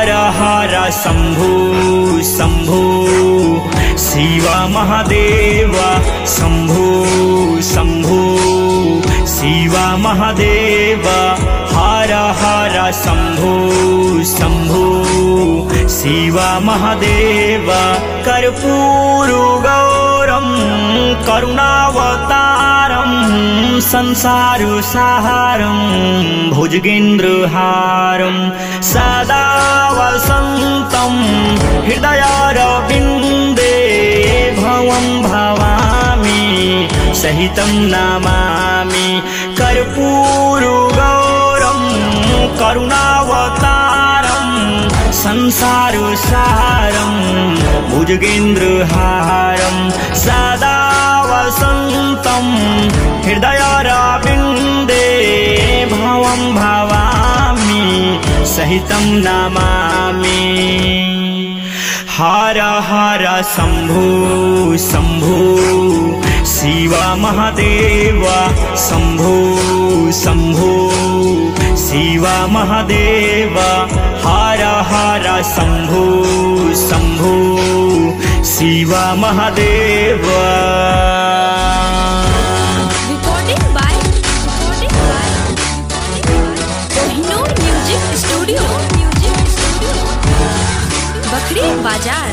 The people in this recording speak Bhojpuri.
हर हर शंभु शंभु शिव महादेव शंभु शंभु शिव महादेव हर हर शंभु शंभु शिव महादेव कर्पूरु गौरम करुणावतारम संसारसारम भुजगेन्द्रहारम सदा वसन्तं हृदयारविन्दे भवं भवामि सहितं नमामि कर्पूरु गौरम करुणावतारम संसारसारम भुजगेन्द्रहारम सदा वसन्तं हृदयारविन्दे भवं भवामि सहितं नमामि हर हर शंभु शंभु शिव महादेव शंभु शंभु शिव महादेव हर हर Shambhu Shambhu Shiv Mahadev. Recording by Kohinoor Music Studio, Bakri Bazaar।